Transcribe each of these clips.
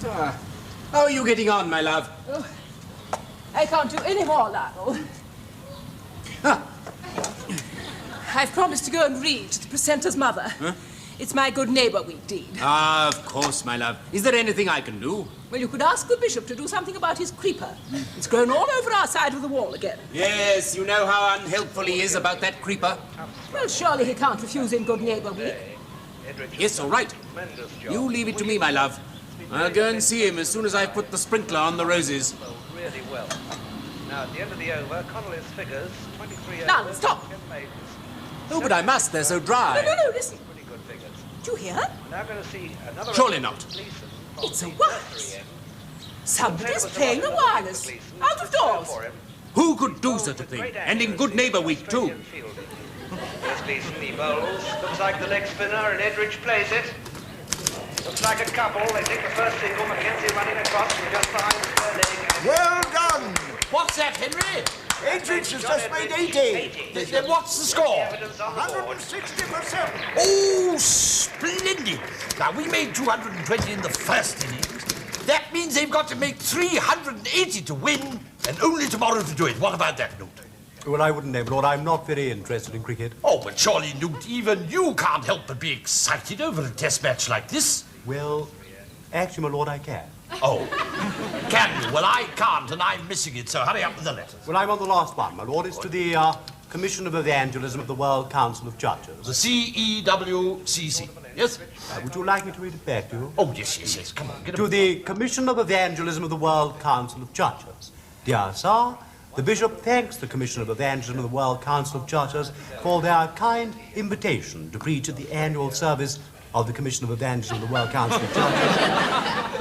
How are you getting on, my love? Oh, I can't do any more, Lionel. I've promised to go and read to the precentor's mother. Huh? It's my Good Neighbour Week deed. Ah, of course, my love. Is there anything I can do? Well, you could ask the bishop to do something about his creeper. It's grown all over our side of the wall again. Yes, you know how unhelpful he is about that creeper. Well, surely he can't refuse in Good Neighbour Week. Yes, all right. You leave it to me, my love. I'll go and see him as soon as I've put the sprinkler on the roses. Really well. Now, at the end of the over, Connolly's figures, 23 Now, stop! Oh, but I must. They're so dry. No, listen. Pretty good figures. Do you hear? We're now going to see another... Surely not. It's a wireless. Somebody's playing a wireless. Out of doors. Who could do such a thing? And in Good Neighbour Week, too. Here's Gleason, he bowls. Looks like the leg spinner, and Edridge plays it. Looks like a couple. They take the first single. Mackenzie running across from just behind the third leg. Well done! What's that, Henry? Edridge has just made 80. Then what's the score? 160%. Oh, splendid. Now, we made 220 in the first innings. That means they've got to make 380 to win, and only tomorrow to do it. What about that, Newt? Well, I wouldn't know, Lord. I'm not very interested in cricket. Oh, but surely, Newt, even you can't help but be excited over a test match like this. Well, actually, my Lord, I can. Oh, can you? Well, I can't, and I'm missing it, so hurry up with the letters. Well, I'm on the last one, my Lord. It's to the Commission of Evangelism of the World Council of Judges. The CEWCC, yes? Would you like me to read it back to you? Oh, yes. Come on, get To it. the Commission of Evangelism of the World Council of Judges. Dear Sir, the Bishop thanks the Commission of Evangelism of the World Council of Judges for their kind invitation to preach at the annual service of the Commission of Evangelism of the World Council of Judges,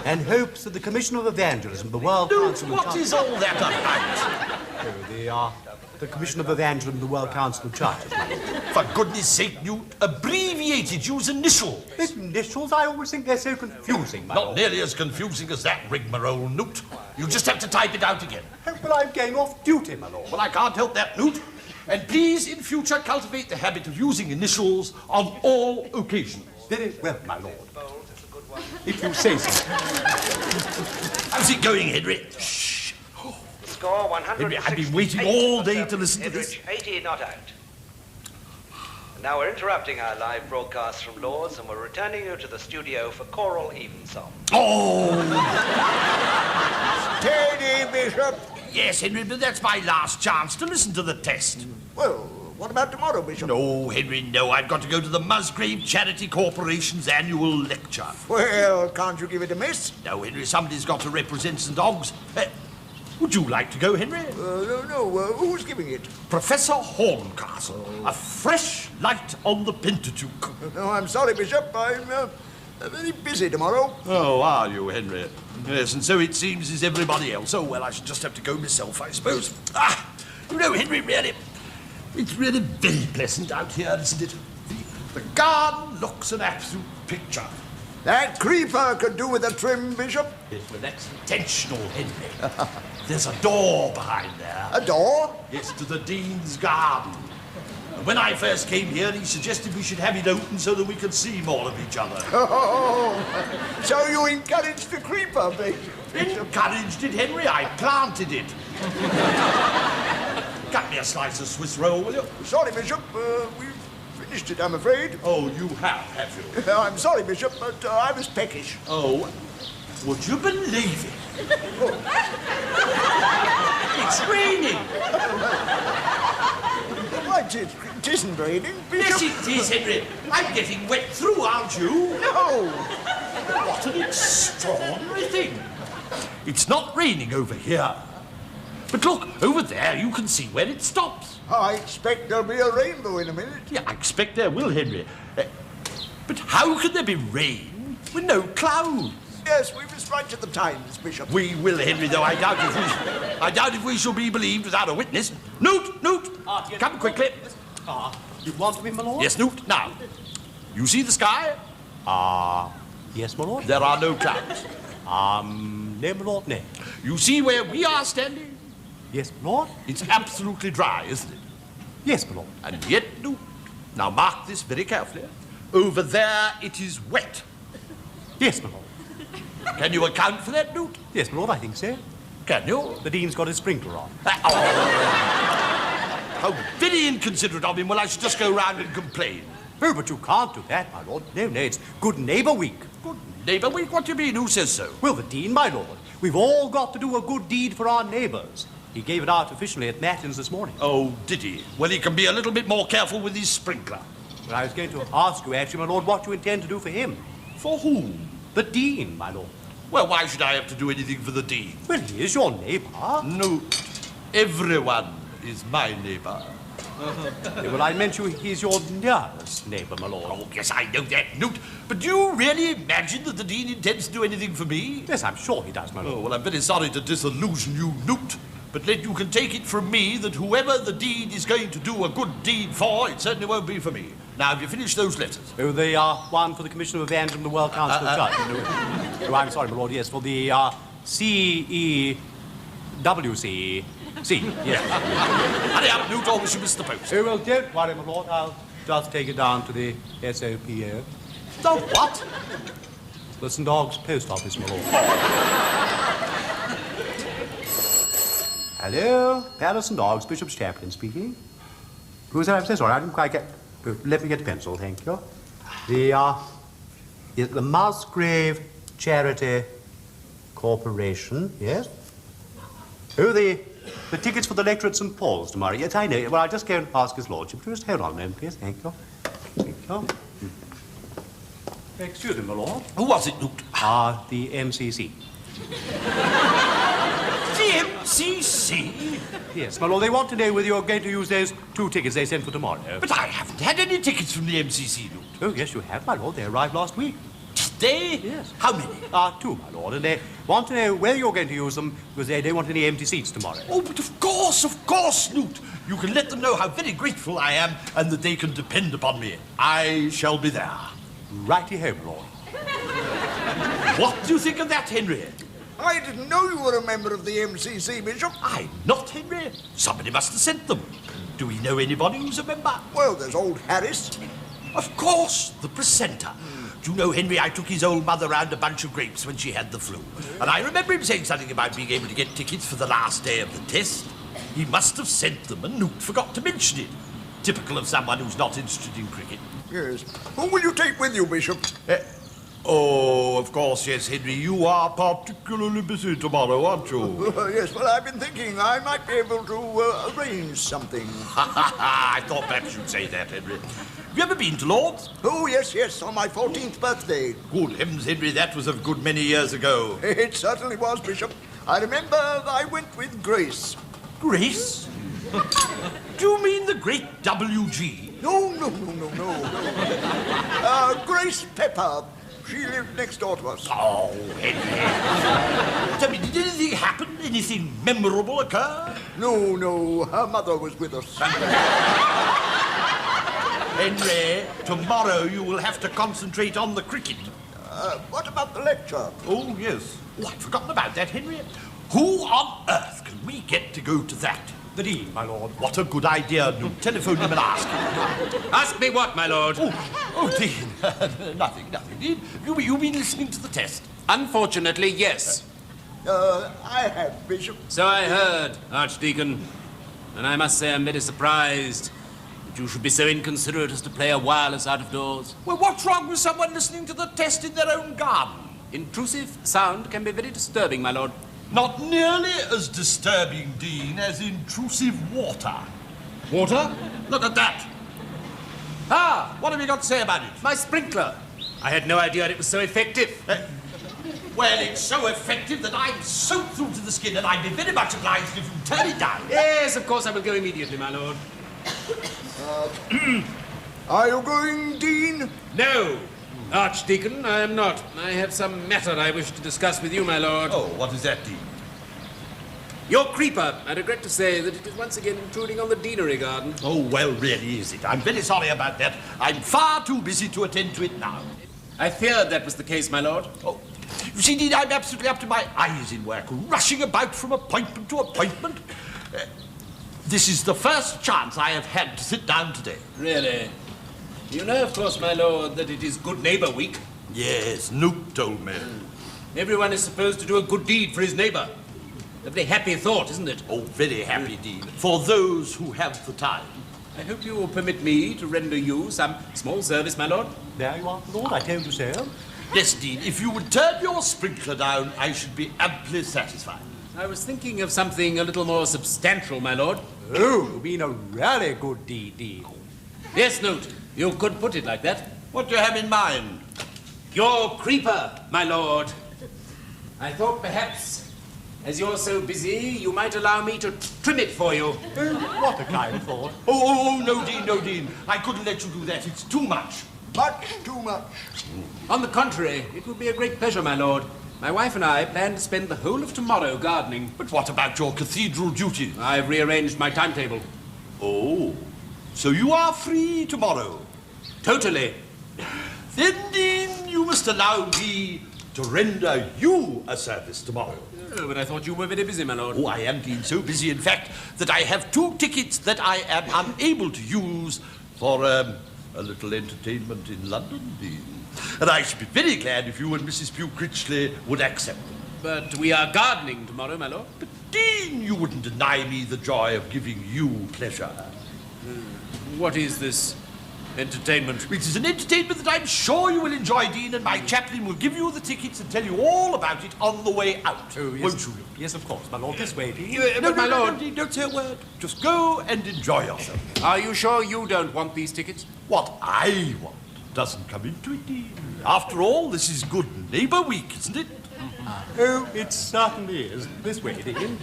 and hopes that the Commission of Evangelism of the World Council of What Judges... is all that about? The Commission of Evangelism of the World Council of Judges. For goodness sake, Newt, abbreviated, use initials. Initials? I always think they're so confusing, my Not Lord. nearly as confusing as that rigmarole, Newt. You just have to type it out again. Well, I'm going off duty, my Lord. Well, I can't help that, Newt. And please, in future, cultivate the habit of using initials on all occasions. Very well, my Lord. If you say so. How's it going, Henry? Shh. Score 100. Henry, I've been waiting all day to listen to this. Edridge, 80 not out. And now we're interrupting our live broadcast from Lord's, and we're returning you to the studio for choral evensong. Oh! Steady, Bishop. Yes, Henry, but that's my last chance to listen to the test. Well, what about tomorrow, Bishop? No, Henry, no. I've got to go to the Musgrave Charity Corporation's annual lecture. Well, can't you give it a miss? No, Henry, somebody's got to represent St. Og's. Would you like to go, Henry? No. Who's giving it? Professor Horncastle, a fresh light on the Pentateuch. No, I'm sorry, Bishop. I'm very busy tomorrow. Oh, are you, Henry? Yes, and so it seems is everybody else. Oh, well, I should just have to go myself, I suppose. You know, Henry, really, it's really very pleasant out here, isn't it? The garden looks an absolute picture. That creeper could do with a trim, Bishop. Yes, well, that's intentional, Henry. There's a door behind there. A door? Yes, to the Dean's garden. And when I first came here, he suggested we should have it open so that we could see more of each other. Oh, so you encouraged the creeper, Bishop? Encouraged it, Henry. I planted it. Cut me a slice of Swiss roll, will you? Sorry, Bishop. We've finished it, I'm afraid. Oh, you have you? I'm sorry, Bishop, but I was peckish. Oh, would you believe it? It's raining. What? It isn't raining, Bishop. Yes, it is, Henry. I'm getting wet through, aren't you? No. What an extraordinary thing. It's not raining over here. But look, over there, you can see where it stops. I expect there'll be a rainbow in a minute. Yeah, I expect there will, Henry. But how can there be rain with no clouds? Yes, we must write to the Times, Bishop. We will, Henry, though I doubt if we shall be believed without a witness. Newt! Come quickly. You want me, my Lord? Yes, Newt. Now, you see the sky? Yes, my Lord. There are no clouds. No, my Lord, no. You see where we are standing? Yes, my Lord. It's absolutely dry, isn't it? Yes, my Lord. And yet, Newt, now mark this very carefully. Over there, it is wet. Yes, my Lord. Can you account for that, Newt? Yes, my lord, I think so. Can you? The Dean's got his sprinkler on. How very inconsiderate of him. Well, I should just go round and complain. Oh, but you can't do that, my lord. No, it's Good Neighbour Week. Good Neighbour Week? What do you mean? Who says so? Well, the Dean, my lord. We've all got to do a good deed for our neighbours. He gave it out officially at Matins this morning. Oh, did he? Well, he can be a little bit more careful with his sprinkler. But I was going to ask you, actually, my lord, what you intend to do for him. For whom? The Dean, my lord. Well, why should I have to do anything for the Dean? Well, he is your neighbour. Newt, everyone is my neighbour. Well, I meant he's your nearest neighbour, my lord. Oh, yes, I know that, Newt. But do you really imagine that the Dean intends to do anything for me? Yes, I'm sure he does, my lord. Oh, well, I'm very sorry to disillusion you, Newt. But you can take it from me that whoever the Dean is going to do a good deed for, it certainly won't be for me. Now, have you finished those letters? Oh, they are one for the Commission of Evangelism of the World Council of Churches. Oh, I'm sorry, my lord, yes, for the CEWC. Yes. Hurry up, Newt, or we shall miss the post. Oh, well, don't worry, my lord. I'll just take it down to the SOPO. The what? The St. Aug's Post Office, my lord. Hello, Palace St. Aug's, Bishop's Chaplain speaking. Who's that? I'm so sorry, I didn't quite get... Let me get a pencil, thank you. The Musgrave Charity Corporation, yes? Oh, the tickets for the lecture at St. Paul's tomorrow. Yes, I know. Well, I'll just go and ask his lordship. Just hold on a moment, please. Thank you. Thank you. Excuse me, my lord. Who was it, Newt? The MCC. The MCC? Yes, my lord, they want to know whether you're going to use those 2 tickets they sent for tomorrow. But I haven't had any tickets from the MCC, Newt. Oh, yes, you have, my lord. They arrived last week. Did they? Yes. How many? 2, my lord, and they want to know whether you're going to use them because they don't want any empty seats tomorrow. Oh, but of course, Newt. You can let them know how very grateful I am and that they can depend upon me. I shall be there. Righty-ho, my lord. What do you think of that, Henry? I didn't know you were a member of the MCC, Bishop. I'm not, Henry. Somebody must have sent them. Do we know anybody who's a member? Well, there's old Harris. Of course, the presenter. Do you know, Henry, I took his old mother round a bunch of grapes when she had the flu. And I remember him saying something about being able to get tickets for the last day of the test. He must have sent them and Newt forgot to mention it. Typical of someone who's not interested in cricket. Yes. Who will you take with you, Bishop? Oh, of course, yes, Henry. You are particularly busy tomorrow, aren't you? Yes, well, I've been thinking I might be able to arrange something. I thought perhaps you'd say that, Henry. Have you ever been to Lord's? Oh, yes, on my 14th birthday. Good heavens, Henry, that was a good many years ago. It certainly was, Bishop. I remember I went with Grace. Grace? Do you mean the great W.G.? No. Grace Pepper. She lived next door to us. Oh, Henry. Tell me, did anything happen? Anything memorable occur? No. Her mother was with us. Henry, tomorrow you will have to concentrate on the cricket. What about the lecture? Oh, yes. Oh, I'd forgotten about that, Henry. Who on earth can we get to go to that? The Dean, my lord. What a good idea. Newt. Telephone him and ask him. Ask me what, my lord? Oh, Dean. Nothing, Dean. You been listening to the test? Unfortunately, yes. I have, Bishop. So I heard, Archdeacon. And I must say I'm very surprised that you should be so inconsiderate as to play a wireless out of doors. Well, what's wrong with someone listening to the test in their own garden? Intrusive sound can be very disturbing, my lord. Not nearly as disturbing, Dean, as intrusive water. Water? Look at that. What have you got to say about it? My sprinkler. I had no idea it was so effective. Well, it's so effective that I'm soaked through to the skin and I'd be very much obliged if you turn it down. Yes, of course I will go immediately, my lord. Are you going, Dean? No, Archdeacon, I am not. I have some matter I wish to discuss with you, my lord. Oh, what is that, Dean? Your creeper, I regret to say that it is once again intruding on the deanery garden. Oh, well, really, is it? I'm very sorry about that. I'm far too busy to attend to it now. I feared that was the case, my lord. Oh, you see, Dean, I'm absolutely up to my eyes in work, rushing about from appointment to appointment. This is the first chance I have had to sit down today. Really? You know, of course, my lord, that it is Good Neighbour Week. Yes, Newt told me. Everyone is supposed to do a good deed for his neighbour. A very happy thought, isn't it? Oh, very happy, Dean. For those who have the time. I hope you will permit me to render you some small service, my lord. There you are, Lord, I told you so. Yes, Dean, if you would turn your sprinkler down, I should be amply satisfied. I was thinking of something a little more substantial, my lord. Oh, you mean a really good deed, Dean. Yes, Newt, you could put it like that. What do you have in mind? Your creeper, my lord. I thought perhaps, as you're so busy, you might allow me to trim it for you. What a kind thought. Oh, no, Dean, no, Dean. I couldn't let you do that. It's too much. Much too much. On the contrary, it would be a great pleasure, my lord. My wife and I plan to spend the whole of tomorrow gardening. But what about your cathedral duties? I've rearranged my timetable. Oh, so you are free tomorrow? Totally. Then, Dean, you must allow me to render you a service tomorrow. Oh, but I thought you were very busy, my lord. Oh, I am, Dean, so busy, in fact, that I have 2 tickets that I am unable to use for a little entertainment in London, Dean. And I should be very glad if you and Mrs. Pugh Critchley would accept them. But we are gardening tomorrow, my lord. But, Dean, you wouldn't deny me the joy of giving you pleasure. What is this entertainment? It is an entertainment that I'm sure you will enjoy, Dean, and my chaplain will give you the tickets and tell you all about it on the way out. Oh, yes. Won't you? Yes, of course, my lord. This way, Dean. But my lord, No, Dean, don't say a word. Just go and enjoy yourself. are you sure you don't want these tickets? What I want doesn't come into it, Dean. After all, this is Good Neighbour Week, isn't it? Oh, it certainly is. This way, Dean.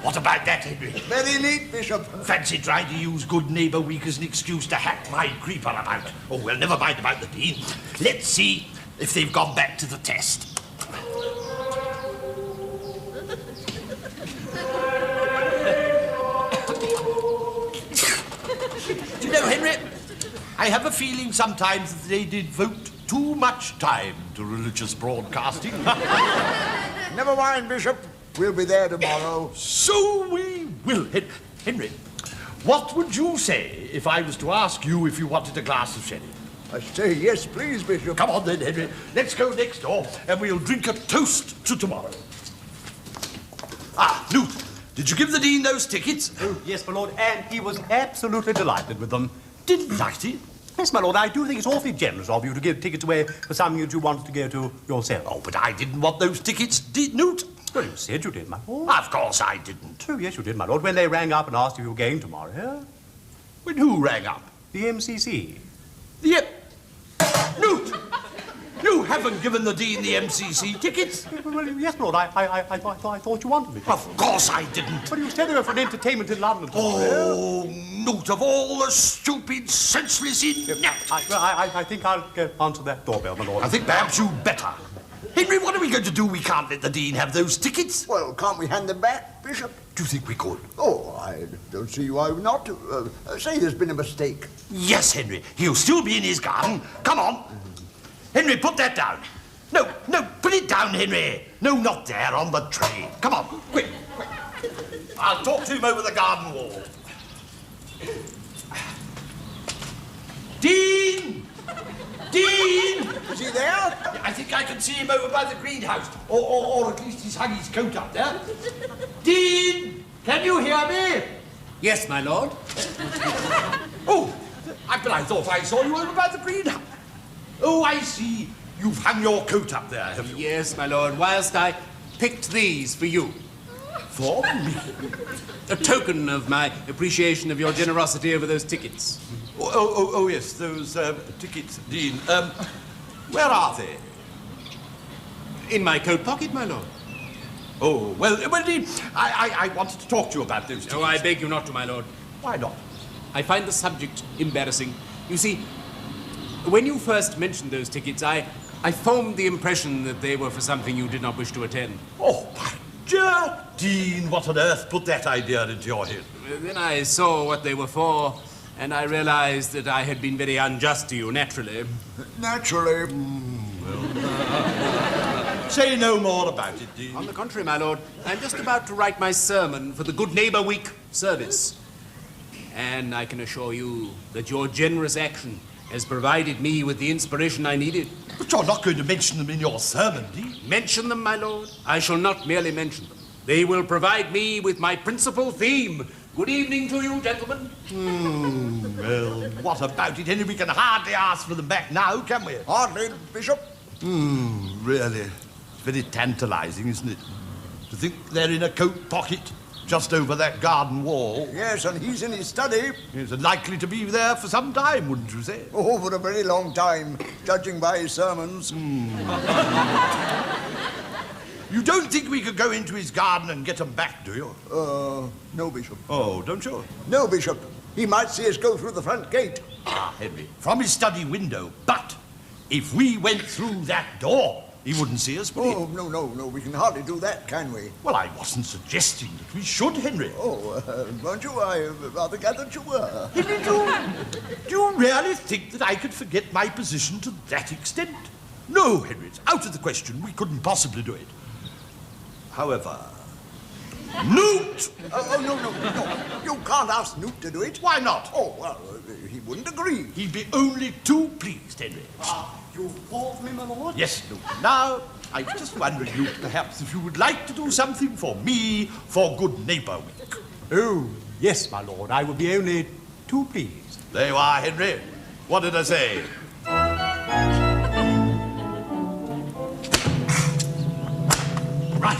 What about that, Henry? Very neat, Bishop. Fancy trying to use Good Neighbour Week as an excuse to hack my creeper about. Oh, well, never mind about the Dean. Let's see if they've gone back to the test. Do you know, Henry, I have a feeling sometimes that they devote too much time to religious broadcasting. Never mind, Bishop. We'll be there tomorrow. So we will. Henry, what would you say if I was to ask you if you wanted a glass of sherry? I say yes, please, Bishop. Come on then, Henry. Let's go next door and we'll drink a toast to tomorrow. Ah, Newt, did you give the Dean those tickets? Oh, yes, my lord, and he was absolutely delighted with them. Delighted? Yes, my lord, I do think it's awfully generous of you to give tickets away for something that you wanted to go to yourself. Oh, but I didn't want those tickets, did Newt? Well, you said you did, my lord. Of course I didn't. Oh, yes, you did, my lord, when they rang up and asked if you were going tomorrow. When who rang up? The MCC. Newt! You haven't given the Dean the MCC tickets. Well, yes, my lord, I thought you wanted me to. Of course I didn't. But you said they were for an entertainment in London tomorrow. Oh, Newt, of all the stupid, senseless, inept... I think I'll go answer that doorbell, my lord. I think perhaps you better. Henry, what are we going to do? We can't let the Dean have those tickets. Well, can't we hand them back, Bishop? Do you think we could? Oh, I don't see why not. Say there's been a mistake. Yes, Henry. He'll still be in his garden. Come on. Henry, put that down. No, put it down, Henry. No, not there, on the tray. Come on, quick. I'll talk to him over the garden wall. Dean! Dean! Is he there? I think I can see him over by the greenhouse. Or at least he's hung his coat up there. Dean! Can you hear me? Yes, my lord. Oh, but I thought I saw you over by the greenhouse. Oh, I see. You've hung your coat up there, have you? Yes, my lord, whilst I picked these for you. For me? A token of my appreciation of your generosity over those tickets. Oh, yes, those tickets, Dean. Where are they? In my coat pocket, my lord. Oh, well, Dean, I wanted to talk to you about those tickets. Oh, I beg you not to, my lord. Why not? I find the subject embarrassing. You see, when you first mentioned those tickets, I formed the impression that they were for something you did not wish to attend. Oh, my dear Dean, what on earth put that idea into your head? Then I saw what they were for, and I realized that I had been very unjust to you, naturally. Naturally. Say no more about it, Dean. On the contrary, my lord, I'm just about to write my sermon for the Good Neighbour Week service. And I can assure you that your generous action has provided me with the inspiration I needed. But you're not going to mention them in your sermon, Dean. Mention them, my lord? I shall not merely mention them. They will provide me with my principal theme. Good evening to you, gentlemen. Well, what about it, Henry? We can hardly ask for them back now, can we? Hardly, Bishop. Really. It's very tantalising, isn't it? To think they're in a coat pocket just over that garden wall. Yes, and he's in his study. He's likely to be there for some time, wouldn't you say? Oh, for a very long time, judging by his sermons. You don't think we could go into his garden and get them back, do you? No, Bishop. Oh, don't you? No, Bishop. He might see us go through the front gate. Ah, Henry, from his study window. But if we went through that door, he wouldn't see us, would he? Oh, no. We can hardly do that, can we? Well, I wasn't suggesting that we should, Henry. Oh, weren't you? I rather gathered you were. Henry, do you really think that I could forget my position to that extent? No, Henry, it's out of the question. We couldn't possibly do it. However, Newt! No. You can't ask Newt to do it. Why not? Oh, well, he wouldn't agree. He'd be only too pleased, Henry. You thought me, my lord? Yes, Newt. Now, I was just wondering, Newt, perhaps if you would like to do something for me for Good Neighbour Week. Oh, yes, my lord. I would be only too pleased. There you are, Henry. What did I say? Right.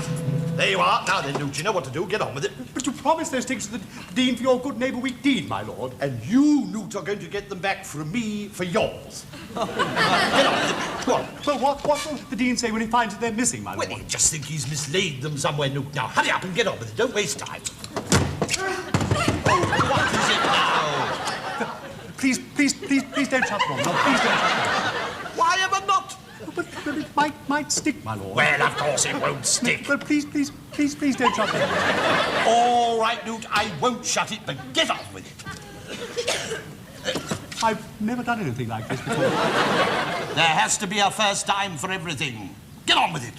There you are. Now then, Newt, you know what to do. Get on with it. But you promised those things to the Dean for your Good Neighbour Week deed, my lord. And you, Newt, are going to get them back from me for yours. Get on with it. Go on. Well, what will the Dean say when he finds that they're missing, my Well, lord? I just think he's mislaid them somewhere, Newt. Now, hurry up and get on with it. Don't waste time. Oh, what is it now? Please don't shut them on. No, please don't shut them on. Why ever not? But it might stick, my lord. Well, of course it won't stick. Well, please don't shut them on. All right, Newt, I won't shut it, but get on with it. I've never done anything like this before. There has to be a first time for everything. Get on with it.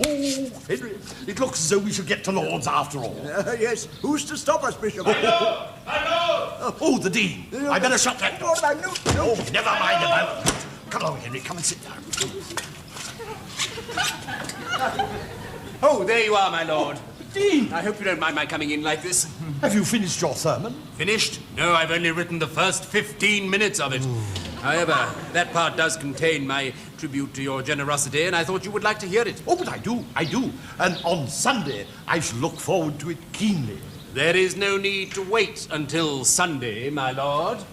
Oh, Henry, it looks as though we should get to Lord's after all. Yes. Who's to stop us, Bishop? Oh, the Dean. I better shut that door. What about Newt? Oh, never mind about it. Come along, Henry. Come and sit down. Oh, there you are, my lord. Dean! I hope you don't mind my coming in like this. Have you finished your sermon? Finished? No, I've only written the first 15 minutes of it. However, that part does contain my tribute to your generosity, and I thought you would like to hear it. Oh, but I do. And on Sunday, I shall look forward to it keenly. There is no need to wait until Sunday, my lord.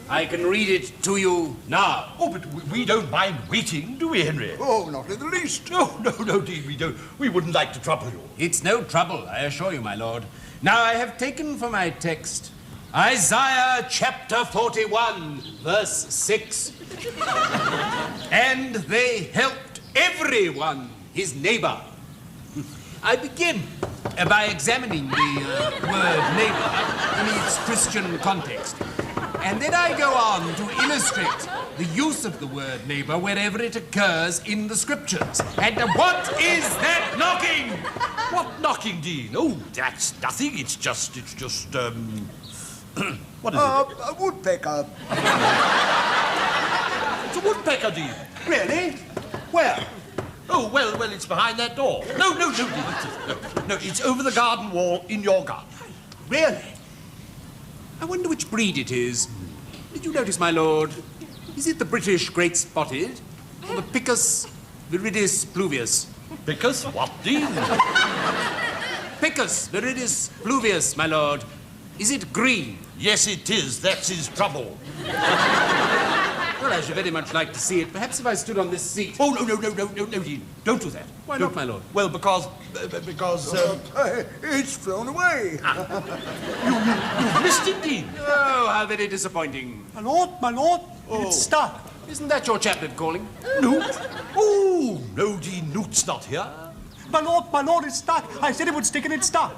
I can read it to you now. Oh, but we don't mind waiting, do we, Henry? Oh, not in the least. No, Dean, we don't. We wouldn't like to trouble you. It's no trouble, I assure you, my lord. Now, I have taken for my text Isaiah chapter 41, verse 6. And they helped everyone, his neighbor. I begin by examining the word neighbor in its Christian context. And then I go on to illustrate the use of the word neighbor wherever it occurs in the scriptures. And what is that knocking? What knocking, Dean? Oh, that's nothing. It's just, what is it? A woodpecker. It's a woodpecker, Dean. Really? Where? Oh, well, it's behind that door. No, Dean. No, it's over the garden wall in your garden. Really? I wonder which breed it is. Did you notice, my lord? Is it the British Great Spotted or the Picus viridis pluvius? Because what, Dean? Picus viridis pluvius, my lord. Is it green? Yes, it is. That's his trouble. Well, I should very much like to see it. Perhaps if I stood on this seat. Oh, no, Dean. Don't do that. Why not, my lord? Well, because It's flown away. you've missed it, Dean. Oh, how very disappointing. My lord, it's stuck. Isn't that your chaplet calling? Newt? Oh, no, Dean, Newt's not here. My lord, it's stuck. I said it would stick and it's stuck.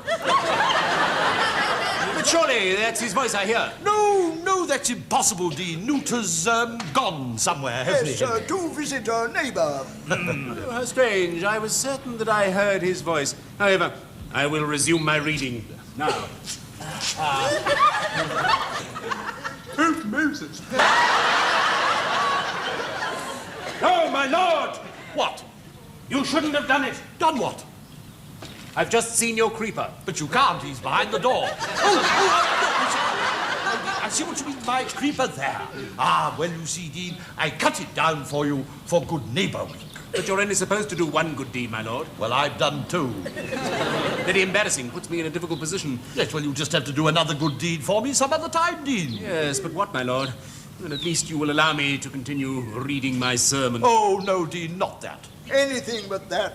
But surely that's his voice I hear. No, that's impossible, Dean. Newt has gone somewhere, hasn't Yes, he? to visit a neighbour. Oh, how strange. I was certain that I heard his voice. However, I will resume my reading now. Oh, Moses. No, my lord! What? You shouldn't have done it. Done what? I've just seen your creeper. But you can't, he's behind the door. I see what you mean by creeper there. Ah, well, you see, Dean, I cut it down for you for Good Neighbour Week. But you're only supposed to do one good deed, my lord. Well, I've done two. Very embarrassing. Puts me in a difficult position. Yes, well, you just have to do another good deed for me some other time, Dean. Yes, but what, my lord? Well, at least you will allow me to continue reading my sermon. Oh, no, Dean, not that. Anything but that.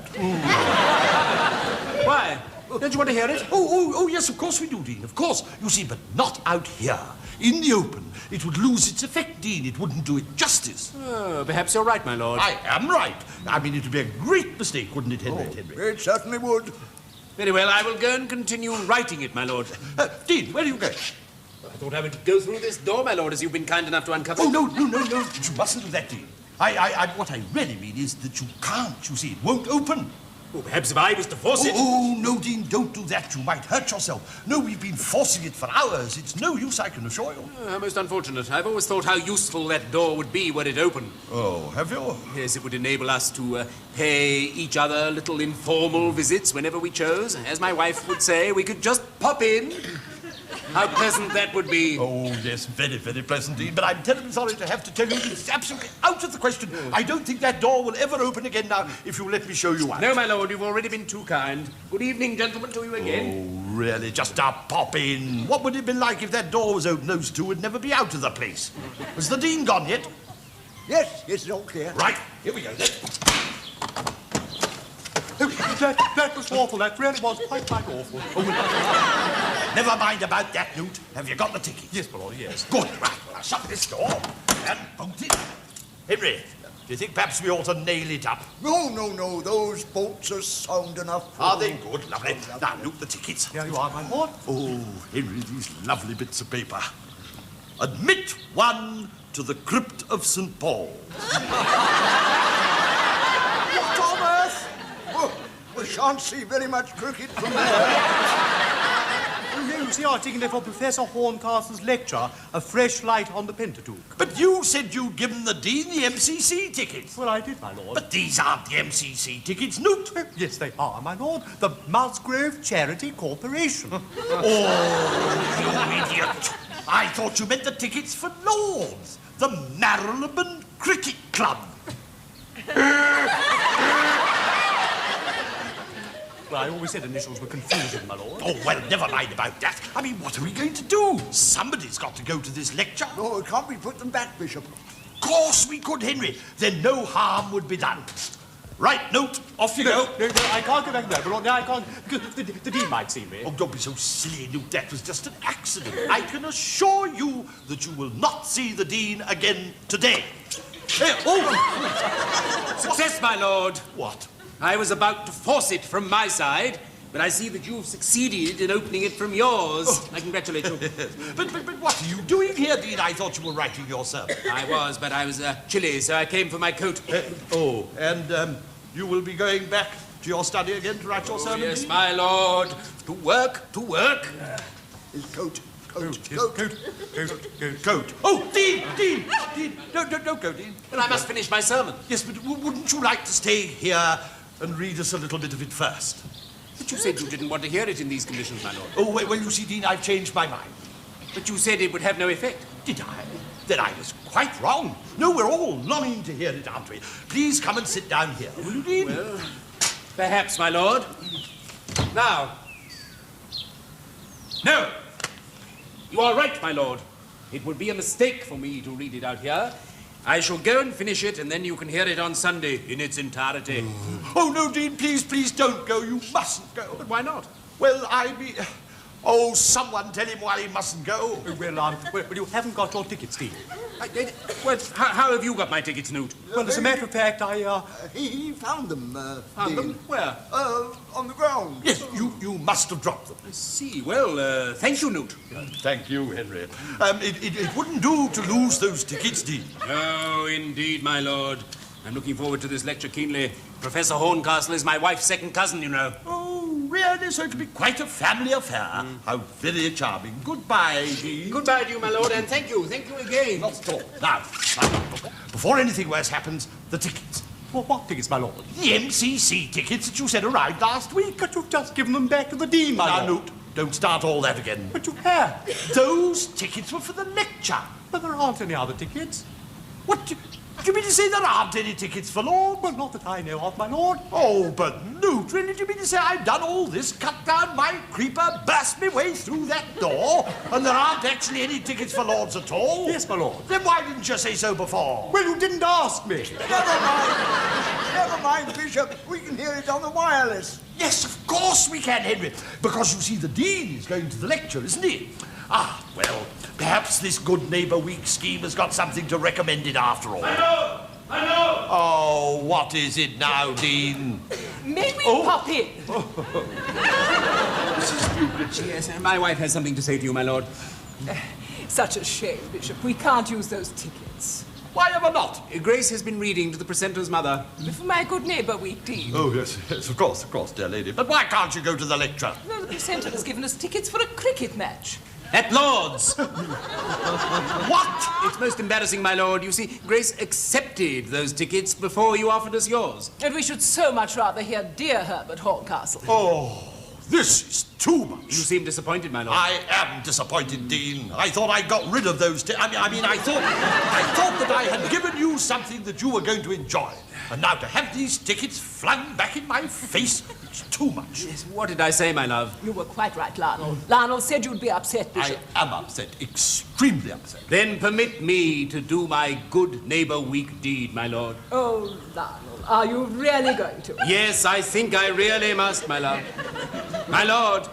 Why? Don't you want to hear it? Oh, yes, of course we do, Dean, of course. You see, but not out here. In the open. It would lose its effect, Dean. It wouldn't do it justice. Oh, perhaps you're right, my lord. I am right. I mean, it would be a great mistake, wouldn't it, Henry? It certainly would. Very well, I will go and continue writing it, my lord. Dean, where are you going? I thought I would go through this door, my lord, as you've been kind enough to uncover. Oh, no. You mustn't do that, Dean. What I really mean is that you can't, you see. It won't open. Oh, perhaps if I was to force it... Oh, no, Dean, don't do that. You might hurt yourself. No, we've been forcing it for hours. It's no use, I can assure you. How most unfortunate. I've always thought how useful that door would be were it open. Oh, have you? Yes, it would enable us to pay each other little informal visits whenever we chose. As my wife would say, we could just pop in. How pleasant that would be. Oh, yes, very, very pleasant indeed. But I'm terribly sorry to have to tell you it's absolutely out of the question. I don't think that door will ever open again now, if you let me show you out. No, my lord, you've already been too kind. Good evening, gentlemen, to you again. Oh, really, just a pop in. What would it be like if that door was open? Those two would never be out of the place. Has the Dean gone yet? Yes, it's all clear. Right, here we go then. That was awful. That really was quite awful. Never mind about that, Newt. Have you got the ticket? Yes, my lord, yes. Good. Right, well, I'll shut this door and bolt it. Henry, do you think perhaps we ought to nail it up? No. Those bolts are sound enough. Are they good? Lovely. Now, Newt, the tickets. Here you are, my lord. Oh, Henry, these lovely bits of paper. Admit one to the crypt of St. Paul. What on earth? Oh, we shan't see very much cricket from there. You see, I'm taking there for Professor Horncastle's lecture, A Fresh Light on the Pentateuch. But you said you'd given the Dean the MCC tickets. Well, I did, my lord. But these aren't the MCC tickets, Newt. Yes, they are, my lord. The Musgrave Charity Corporation. Oh, you idiot. I thought you meant the tickets for Lords, the Marylebone Cricket Club. Well, I always said initials were confusing, my lord. Oh, well, never mind about that. I mean, what are we going to do? Somebody's got to go to this lecture. No, can't we put them back, Bishop? Of course we could, Henry. Then no harm would be done. Right, Newt, off you go. No, I can't go back there, my lord. No, I can't, because the Dean might see me. Oh, don't be so silly, Newt. That was just an accident. I can assure you that you will not see the Dean again today. Success, my lord. What? I was about to force it from my side, but I see that you've succeeded in opening it from yours. Oh. I congratulate you. But what are you doing here, Dean? I thought you were writing your sermon. I was, but I was chilly, so I came for my coat. And you will be going back to your study again to write your sermon, Yes, Dean? my lord. To work, to work. His coat. Coat. Oh, Dean! Don't go, Dean. But I must finish my sermon. Yes, but wouldn't you like to stay here and read us a little bit of it first? But you said you didn't want to hear it in these conditions, my lord. Oh, well, you see, Dean, I've changed my mind. But you said it would have no effect. Did I? Then I was quite wrong. No, we're all longing to hear it, aren't we? Please come and sit down here, will you, Dean? Well, perhaps, my lord. Now. No. You are right, my lord. It would be a mistake for me to read it out here. I shall go and finish it, and then you can hear it on Sunday in its entirety. Oh, no, Dean, please don't go. You mustn't go. But why not? Well, Oh, someone tell him why he mustn't go. Well, you haven't got your tickets, Dean. Well, how have you got my tickets, Newt? Well, as a matter of fact, He found them, Found them? Dean. Where? On the ground. Yes, you must have dropped them. I see. Well, thank you, Newt. Thank you, Henry. It wouldn't do to lose those tickets, Dean. No, indeed, my lord. I'm looking forward to this lecture keenly. Professor Horncastle is my wife's second cousin, you know. Oh, really? So it'll be quite a family affair. How very charming. Goodbye, Dean. Goodbye to you, my lord, and thank you again. Not at all. Now, before anything worse happens, the tickets. Well, what tickets, my lord? The MCC tickets that you said arrived last week. But you've just given them back to the Dean, my Now, lord. Newt, don't start all that again. But you have. Those tickets were for the lecture. But there aren't any other tickets. What do you mean to say there aren't any tickets for Lord? Well, not that I know of, my lord. Oh, but Newt, really, do you mean to say I've done all this, cut down my creeper, burst my way through that door, and there aren't actually any tickets for Lords at all? Yes, my lord. Then why didn't you say so before? Well, you didn't ask me. Never mind, Bishop. We can hear it on the wireless. Yes, of course we can, Henry. Because, you see, the Dean is going to the lecture, isn't he? Ah, well, perhaps this Good Neighbour Week scheme has got something to recommend it after all. I know! Oh, what is it now, Dean? May we pop in? Yes, my wife has something to say to you, my lord. Such a shame, Bishop. We can't use those tickets. Why ever not? Grace has been reading to the precentor's mother. For my Good Neighbour Week, Dean. Oh, yes, of course, dear lady. But why can't you go to the lecture? No, the precentor has given us tickets for a cricket match. At Lord's. What? It's most embarrassing, my lord. You see, Grace accepted those tickets before you offered us yours. And we should so much rather hear dear Herbert Horncastle. Oh, this is too much. You seem disappointed, my lord. I am disappointed, Dean. I thought I got rid of those. I thought that I had given you something that you were going to enjoy, and now to have these tickets flung back in my face, it's too much. Yes, what did I say, my love? You were quite right, Lionel. Lionel said you'd be upset, Bishop. I am upset, extremely upset. Then permit me to do my Good Neighbour Week deed, my lord. Oh, Lionel, are you really going to? Yes, I think I really must, my love. My lord,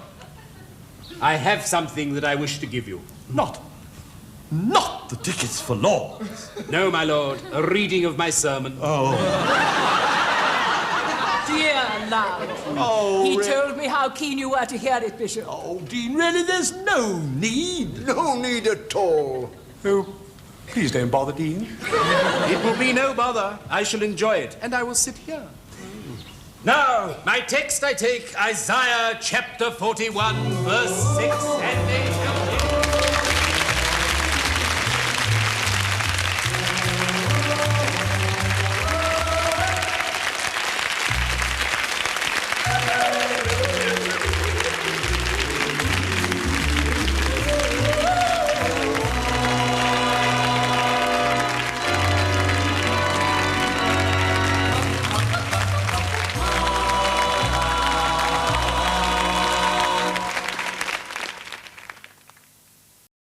I have something that I wish to give you. Not the tickets for Lords. No, my lord, a reading of my sermon. Dear Lionel. Oh, He told me how keen you were to hear it, Bishop. Oh, Dean, really, there's no need. No need at all. Oh, please don't bother, Dean. It will be no bother. I shall enjoy it, and I will sit here. Now, my text I take Isaiah chapter 41, verse 6 and 8.